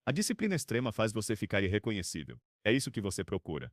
A disciplina extrema faz você ficar irreconhecível. É isso que você procura.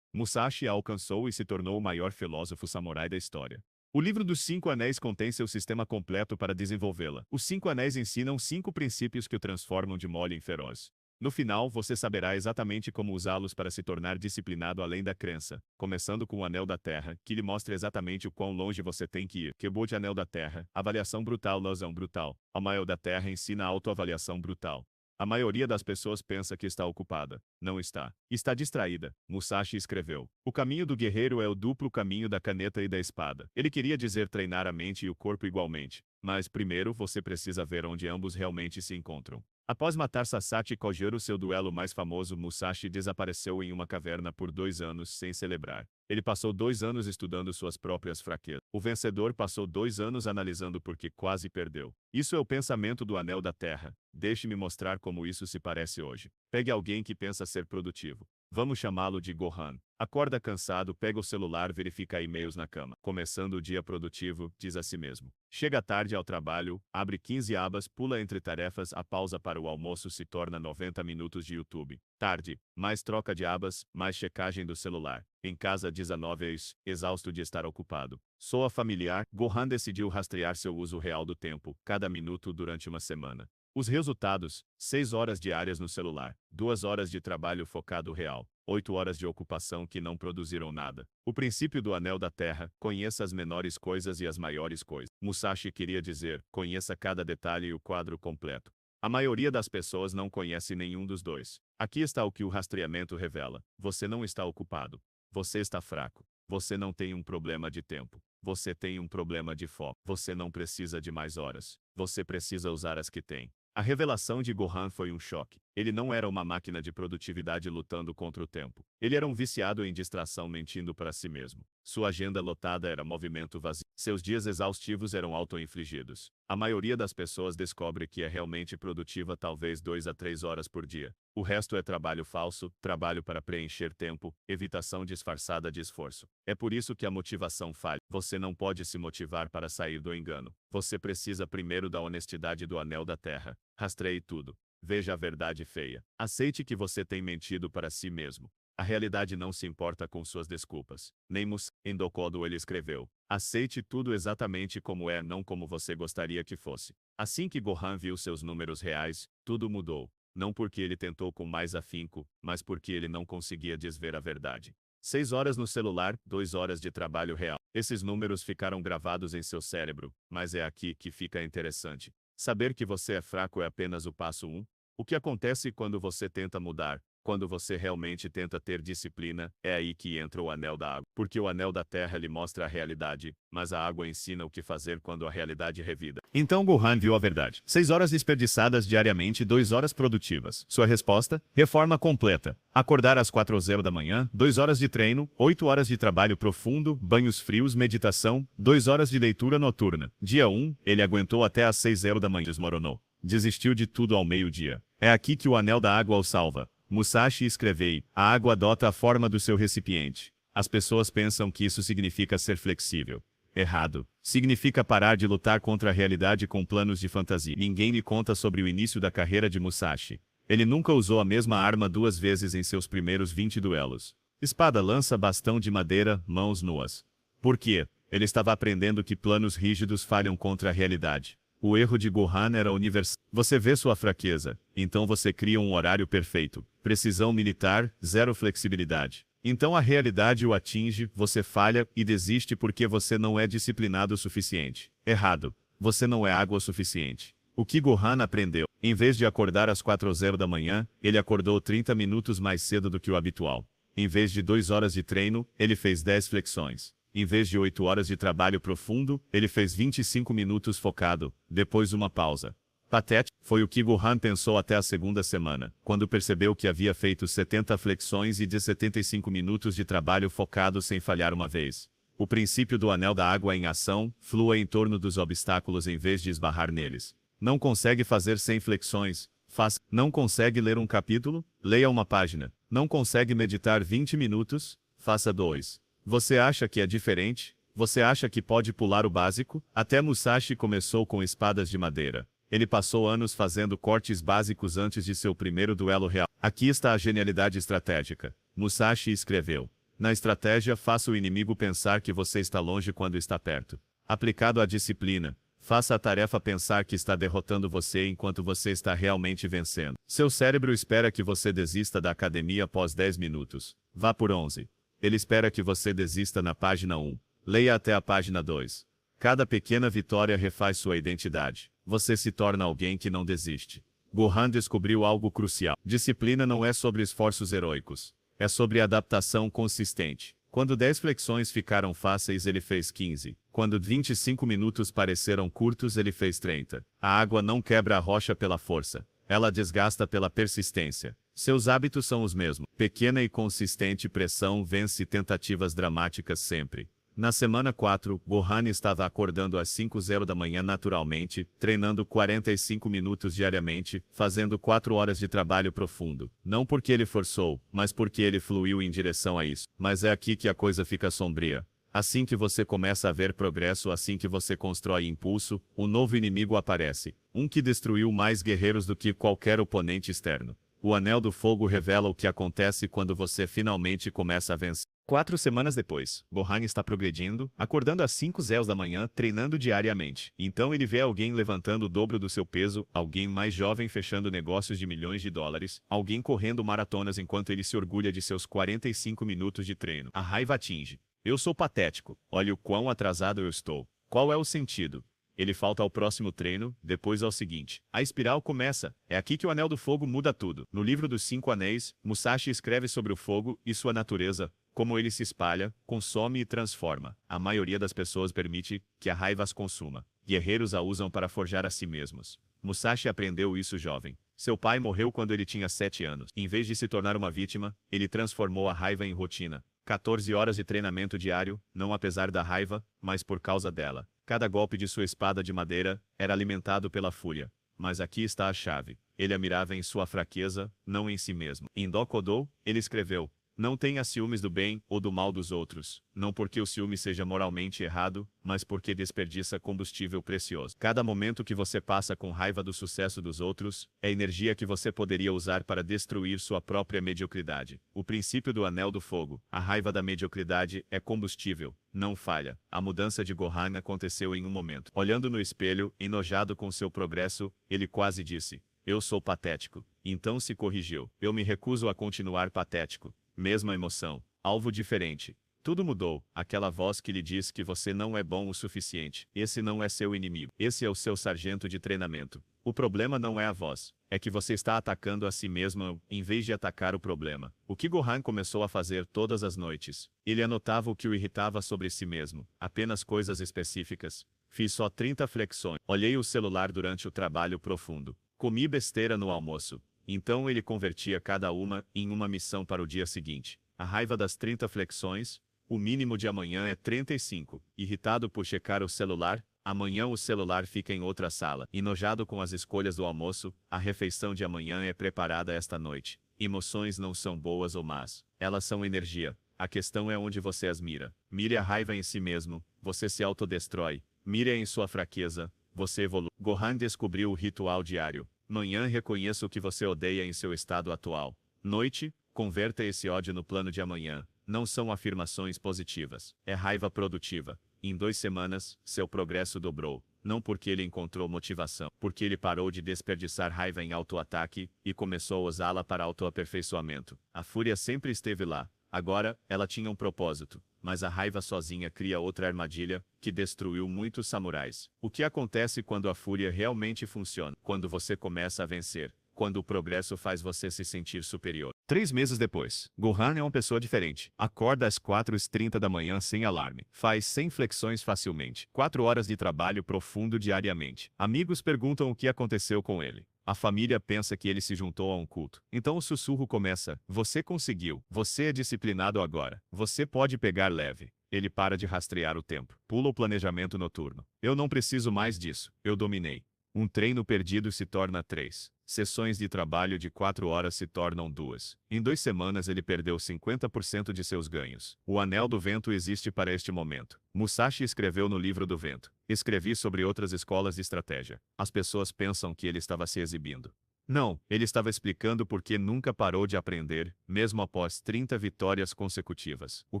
Musashi a alcançou e se tornou o maior filósofo samurai da história. O livro dos Cinco Anéis contém seu sistema completo para desenvolvê-la. Os Cinco Anéis ensinam 5 princípios que o transformam de mole em feroz. No final, você saberá exatamente como usá-los para se tornar disciplinado além da crença, começando com o Anel da Terra, que lhe mostra exatamente o quão longe você tem que ir. Quebot de Anel da Terra, avaliação brutal, ilusão brutal. O Anel da Terra ensina a autoavaliação brutal. A maioria das pessoas pensa que está ocupada. Não está. Está distraída. Musashi escreveu. O caminho do guerreiro é o duplo caminho da caneta e da espada. Ele queria dizer treinar a mente e o corpo igualmente. Mas primeiro você precisa ver onde ambos realmente se encontram. Após matar Sasaki Kojiro, seu duelo mais famoso, Musashi desapareceu em uma caverna por 2 anos sem celebrar. Ele passou 2 anos estudando suas próprias fraquezas. O vencedor passou 2 anos analisando porque quase perdeu. Isso é o pensamento do Anel da Terra. Deixe-me mostrar como isso se parece hoje. Pegue alguém que pensa ser produtivo. Vamos chamá-lo de Gohan. Acorda cansado, pega o celular, verifica e-mails na cama. Começando o dia produtivo, diz a si mesmo. Chega tarde ao trabalho, abre 15 abas, pula entre tarefas, a pausa para o almoço se torna 90 minutos de YouTube. Tarde, mais troca de abas, mais checagem do celular. Em casa 19 exausto de estar ocupado. Soa familiar, Gohan decidiu rastrear seu uso real do tempo, cada minuto durante uma semana. Os resultados: 6 horas diárias no celular, 2 horas de trabalho focado real, 8 horas de ocupação que não produziram nada. O princípio do Anel da Terra: conheça as menores coisas e as maiores coisas. Musashi queria dizer: conheça cada detalhe e o quadro completo. A maioria das pessoas não conhece nenhum dos dois. Aqui está o que o rastreamento revela: você não está ocupado. Você está fraco. Você não tem um problema de tempo. Você tem um problema de foco. Você não precisa de mais horas. Você precisa usar as que tem. A revelação de Gohan foi um choque. Ele não era uma máquina de produtividade lutando contra o tempo. Ele era um viciado em distração mentindo para si mesmo. Sua agenda lotada era movimento vazio. Seus dias exaustivos eram auto-infligidos. A maioria das pessoas descobre que é realmente produtiva talvez 2 a 3 horas por dia. O resto é trabalho falso, trabalho para preencher tempo, evitação disfarçada de esforço. É por isso que a motivação falha. Você não pode se motivar para sair do engano. Você precisa primeiro da honestidade do Anel da Terra. Rastreie tudo. Veja a verdade feia. Aceite que você tem mentido para si mesmo. A realidade não se importa com suas desculpas. Neymus, em Dokodo ele escreveu. Aceite tudo exatamente como é, não como você gostaria que fosse. Assim que Gohan viu seus números reais, tudo mudou. Não porque ele tentou com mais afinco, mas porque ele não conseguia desver a verdade. 6 horas no celular, 2 horas de trabalho real. Esses números ficaram gravados em seu cérebro, mas é aqui que fica interessante. Saber que você é fraco é apenas o passo 1. O que acontece quando você tenta mudar? Quando você realmente tenta ter disciplina, é aí que entra o Anel da Água. Porque o Anel da Terra lhe mostra a realidade, mas a água ensina o que fazer quando a realidade revida. Então Gohan viu a verdade. 6 horas desperdiçadas diariamente, 2 horas produtivas. Sua resposta? Reforma completa. Acordar às 4h da manhã, 2 horas de treino, 8 horas de trabalho profundo, banhos frios, meditação, 2 horas de leitura noturna. Dia 1, ele aguentou até às 6h da manhã, desmoronou. Desistiu de tudo ao meio-dia. É aqui que o Anel da Água o salva. Musashi escreveu, a água adota a forma do seu recipiente. As pessoas pensam que isso significa ser flexível. Errado. Significa parar de lutar contra a realidade com planos de fantasia. Ninguém lhe conta sobre o início da carreira de Musashi. Ele nunca usou a mesma arma 2 vezes em seus primeiros 20 duelos. Espada, lança, bastão de madeira, mãos nuas. Por quê? Ele estava aprendendo que planos rígidos falham contra a realidade. O erro de Gohan era universal. Você vê sua fraqueza, então você cria um horário perfeito. Precisão militar, zero flexibilidade. Então a realidade o atinge, você falha e desiste porque você não é disciplinado o suficiente. Errado. Você não é água o suficiente. O que Gohan aprendeu? Em vez de acordar às 4h da manhã, ele acordou 30 minutos mais cedo do que o habitual. Em vez de 2 horas de treino, ele fez 10 flexões. Em vez de 8 horas de trabalho profundo, ele fez 25 minutos focado, depois uma pausa. Patético, foi o que Gohan pensou até a segunda semana, quando percebeu que havia feito 70 flexões e de 75 minutos de trabalho focado sem falhar uma vez. O princípio do Anel da Água em ação, flua em torno dos obstáculos em vez de esbarrar neles. Não consegue fazer 100 flexões? Faz. Não consegue ler um capítulo? Leia uma página. Não consegue meditar 20 minutos? Faça 2. Você acha que é diferente? Você acha que pode pular o básico? Até Musashi começou com espadas de madeira. Ele passou anos fazendo cortes básicos antes de seu primeiro duelo real. Aqui está a genialidade estratégica. Musashi escreveu: na estratégia, faça o inimigo pensar que você está longe quando está perto. Aplicado à disciplina, faça a tarefa pensar que está derrotando você enquanto você está realmente vencendo. Seu cérebro espera que você desista da academia após 10 minutos. Vá por 11. Ele espera que você desista na página 1. Leia até a página 2. Cada pequena vitória refaz sua identidade. Você se torna alguém que não desiste. Gohan descobriu algo crucial. Disciplina não é sobre esforços heróicos. É sobre adaptação consistente. Quando 10 flexões ficaram fáceis, ele fez 15. Quando 25 minutos pareceram curtos, ele fez 30. A água não quebra a rocha pela força. Ela desgasta pela persistência. Seus hábitos são os mesmos. Pequena e consistente pressão vence tentativas dramáticas sempre. Na semana 4, Gohan estava acordando às 5h da manhã naturalmente, treinando 45 minutos diariamente, fazendo 4 horas de trabalho profundo. Não porque ele forçou, mas porque ele fluiu em direção a isso. Mas é aqui que a coisa fica sombria. Assim que você começa a ver progresso, assim que você constrói impulso, um novo inimigo aparece. Um que destruiu mais guerreiros do que qualquer oponente externo. O Anel do Fogo revela o que acontece quando você finalmente começa a vencer. 4 semanas depois, Gohan está progredindo, acordando às 5h da manhã, treinando diariamente. Então ele vê alguém levantando o dobro do seu peso, alguém mais jovem fechando negócios de milhões de dólares, alguém correndo maratonas enquanto ele se orgulha de seus 45 minutos de treino. A raiva atinge. Eu sou patético. Olha o quão atrasado eu estou. Qual é o sentido? Ele falta ao próximo treino, depois ao seguinte. A espiral começa. É aqui que o Anel do Fogo muda tudo. No livro dos 5 Anéis, Musashi escreve sobre o fogo e sua natureza, como ele se espalha, consome e transforma. A maioria das pessoas permite que a raiva as consuma. Guerreiros a usam para forjar a si mesmos. Musashi aprendeu isso jovem. Seu pai morreu quando ele tinha 7 anos. Em vez de se tornar uma vítima, ele transformou a raiva em rotina. 14 horas de treinamento diário, não apesar da raiva, mas por causa dela. Cada golpe de sua espada de madeira era alimentado pela fúria. Mas aqui está a chave. Ele a mirava em sua fraqueza, não em si mesmo. Em Dokodou, ele escreveu: não tenha ciúmes do bem ou do mal dos outros, não porque o ciúme seja moralmente errado, mas porque desperdiça combustível precioso. Cada momento que você passa com raiva do sucesso dos outros, é energia que você poderia usar para destruir sua própria mediocridade. O princípio do Anel do Fogo. A raiva da mediocridade é combustível, não falha. A mudança de Gohan aconteceu em um momento. Olhando no espelho, enojado com seu progresso, ele quase disse: eu sou patético. Então se corrigiu. Eu me recuso a continuar patético. Mesma emoção, alvo diferente. Tudo mudou. Aquela voz que lhe diz que você não é bom o suficiente. Esse não é seu inimigo. Esse é o seu sargento de treinamento. O problema não é a voz. É que você está atacando a si mesmo em vez de atacar o problema. O que Gohan começou a fazer todas as noites. Ele anotava o que o irritava sobre si mesmo. Apenas coisas específicas. Fiz só 30 flexões. Olhei o celular durante o trabalho profundo. Comi besteira no almoço. Então ele convertia cada uma em uma missão para o dia seguinte. A raiva das 30 flexões, o mínimo de amanhã é 35. Irritado por checar o celular, amanhã o celular fica em outra sala. Enojado com as escolhas do almoço, a refeição de amanhã é preparada esta noite. Emoções não são boas ou más. Elas são energia. A questão é onde você as mira. Mire a raiva em si mesmo, você se autodestrói. Mire em sua fraqueza, você evolui. Gohan descobriu o ritual diário. Manhã, reconheça o que você odeia em seu estado atual. Noite, converta esse ódio no plano de amanhã. Não são afirmações positivas. É raiva produtiva. Em 2 semanas, seu progresso dobrou. Não porque ele encontrou motivação, porque ele parou de desperdiçar raiva em auto-ataque e começou a usá-la para auto-aperfeiçoamento. A fúria sempre esteve lá. Agora, ela tinha um propósito. Mas a raiva sozinha cria outra armadilha, que destruiu muitos samurais. O que acontece quando a fúria realmente funciona? Quando você começa a vencer. Quando o progresso faz você se sentir superior. 3 meses depois, Gohan é uma pessoa diferente. Acorda às 4h30 da manhã sem alarme. Faz 100 flexões facilmente. 4 horas de trabalho profundo diariamente. Amigos perguntam o que aconteceu com ele. A família pensa que ele se juntou a um culto. Então o sussurro começa: você conseguiu. Você é disciplinado agora. Você pode pegar leve. Ele para de rastrear o tempo. Pula o planejamento noturno. Eu não preciso mais disso. Eu dominei. Um treino perdido se torna 3. Sessões de trabalho de 4 horas se tornam 2. Em 2 semanas ele perdeu 50% de seus ganhos. O Anel do Vento existe para este momento. Musashi escreveu no livro do vento. Escrevi sobre outras escolas de estratégia. As pessoas pensam que ele estava se exibindo. Não, ele estava explicando por que nunca parou de aprender, mesmo após 30 vitórias consecutivas. O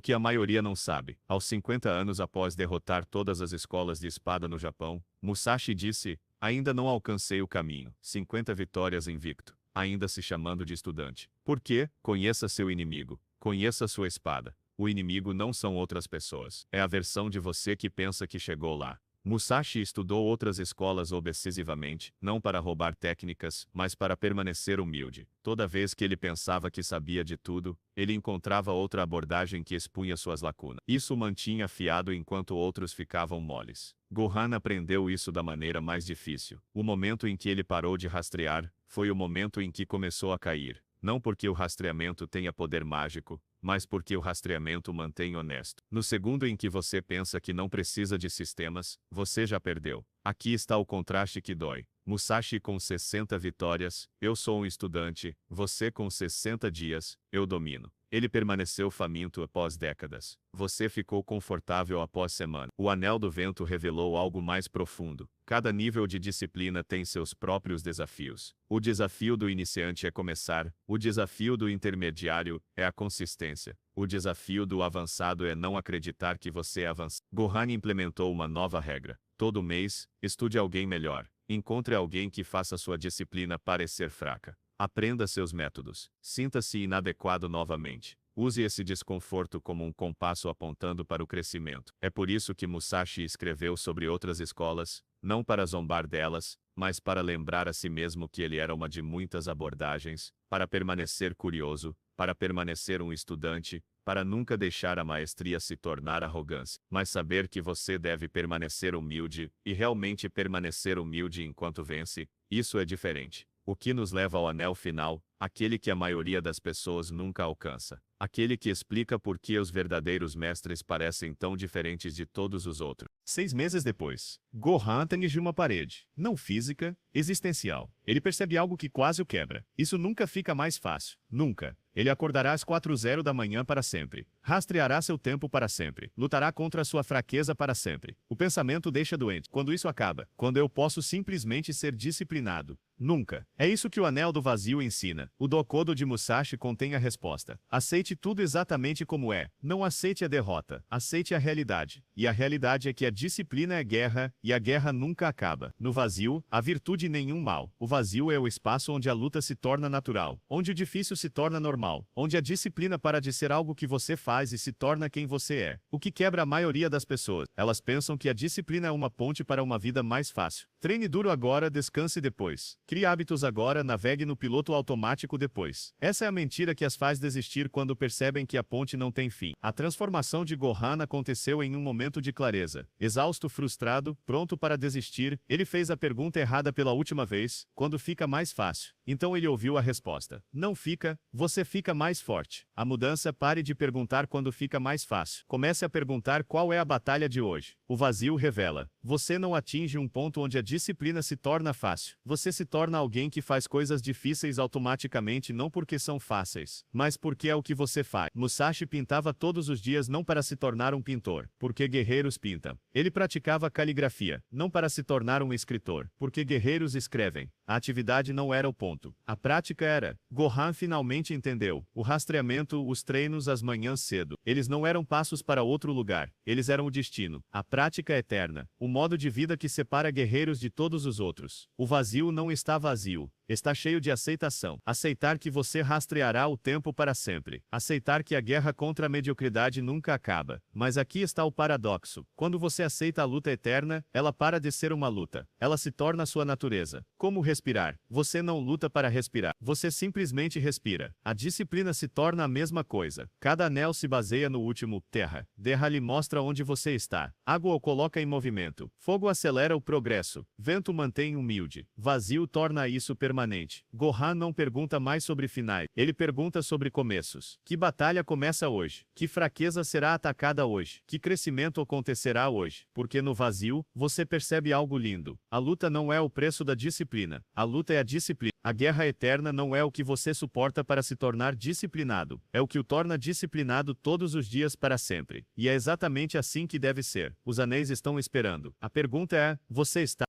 que a maioria não sabe, aos 50 anos após derrotar todas as escolas de espada no Japão, Musashi disse: ainda não alcancei o caminho. 50 vitórias invicto, ainda se chamando de estudante. Por quê? Conheça seu inimigo. Conheça sua espada. O inimigo não são outras pessoas. É a versão de você que pensa que chegou lá. Musashi estudou outras escolas obsessivamente, não para roubar técnicas, mas para permanecer humilde. Toda vez que ele pensava que sabia de tudo, ele encontrava outra abordagem que expunha suas lacunas. Isso o mantinha afiado enquanto outros ficavam moles. Gohan aprendeu isso da maneira mais difícil. O momento em que ele parou de rastrear, foi o momento em que começou a cair. Não porque o rastreamento tenha poder mágico, mas porque o rastreamento mantém honesto. No segundo em que você pensa que não precisa de sistemas, você já perdeu. Aqui está o contraste que dói. Musashi com 60 vitórias, eu sou um estudante, você com 60 dias, eu domino. Ele permaneceu faminto após décadas. Você ficou confortável após semana. O Anel do Vento revelou algo mais profundo. Cada nível de disciplina tem seus próprios desafios. O desafio do iniciante é começar, o desafio do intermediário é a consistência. O desafio do avançado é não acreditar que você é avançado. Gohan implementou uma nova regra. Todo mês, estude alguém melhor. Encontre alguém que faça sua disciplina parecer fraca. Aprenda seus métodos. Sinta-se inadequado novamente. Use esse desconforto como um compasso apontando para o crescimento. É por isso que Musashi escreveu sobre outras escolas, não para zombar delas, mas para lembrar a si mesmo que ele era uma de muitas abordagens, para permanecer curioso, para permanecer um estudante, para nunca deixar a maestria se tornar arrogância, mas saber que você deve permanecer humilde, e realmente permanecer humilde enquanto vence, isso é diferente. O que nos leva ao anel final, aquele que a maioria das pessoas nunca alcança. Aquele que explica por que os verdadeiros mestres parecem tão diferentes de todos os outros. 6 meses depois, Gohan atingiu uma parede, não física, existencial. Ele percebe algo que quase o quebra. Isso nunca fica mais fácil. Nunca. Ele acordará às 4h da manhã para sempre. Rastreará seu tempo para sempre. Lutará contra sua fraqueza para sempre. O pensamento deixa doente. Quando isso acaba? Quando eu posso simplesmente ser disciplinado. Nunca. É isso que o Anel do Vazio ensina. O Dokodo de Musashi contém a resposta. Aceite tudo exatamente como é. Não aceite a derrota. Aceite a realidade. E a realidade é que a disciplina é guerra, e a guerra nunca acaba. No vazio, há virtude nenhum mal. O vazio é o espaço onde a luta se torna natural, onde o difícil se torna normal, onde a disciplina para de ser algo que você faz e se torna quem você é. O que quebra a maioria das pessoas. Elas pensam que a disciplina é uma ponte para uma vida mais fácil. Treine duro agora, descanse depois. Crie hábitos agora, navegue no piloto automático depois. Essa é a mentira que as faz desistir quando percebem que a ponte não tem fim. A transformação de Gohan aconteceu em um momento de clareza. Exausto, frustrado, pronto para desistir, ele fez a pergunta errada pela última vez: quando fica mais fácil? Então ele ouviu a resposta. Não fica, você fica mais forte. A mudança: pare de perguntar quando fica mais fácil. Comece a perguntar qual é a batalha de hoje. O vazio revela. Você não atinge um ponto onde a disciplina se torna fácil. Você se torna alguém que faz coisas difíceis automaticamente, não porque são fáceis, mas porque é o que você faz. Musashi pintava todos os dias não para se tornar um pintor, porque guerreiros pintam. Ele praticava caligrafia, não para se tornar um escritor, porque guerreiros escrevem. A atividade não era o ponto. A prática era. Gohan finalmente entendeu. O rastreamento, os treinos, as manhãs cedo. Eles não eram passos para outro lugar. Eles eram o destino. A prática é eterna. O modo de vida que separa guerreiros de todos os outros. O vazio não está vazio. Está cheio de aceitação. Aceitar que você rastreará o tempo para sempre. Aceitar que a guerra contra a mediocridade nunca acaba. Mas aqui está o paradoxo. Quando você aceita a luta eterna, ela para de ser uma luta. Ela se torna sua natureza. Como respirar? Você não luta para respirar. Você simplesmente respira. A disciplina se torna a mesma coisa. Cada anel se baseia no último. Terra. Terra lhe mostra onde você está. Água o coloca em movimento. Fogo acelera o progresso. Vento mantém humilde. Vazio torna isso permanente. permanente. Gohan não pergunta mais sobre finais. Ele pergunta sobre começos. Que batalha começa hoje? Que fraqueza será atacada hoje? Que crescimento acontecerá hoje? Porque no vazio, você percebe algo lindo. A luta não é o preço da disciplina. A luta é a disciplina. A guerra eterna não é o que você suporta para se tornar disciplinado. É o que o torna disciplinado todos os dias para sempre. E é exatamente assim que deve ser. Os anéis estão esperando. A pergunta é: você está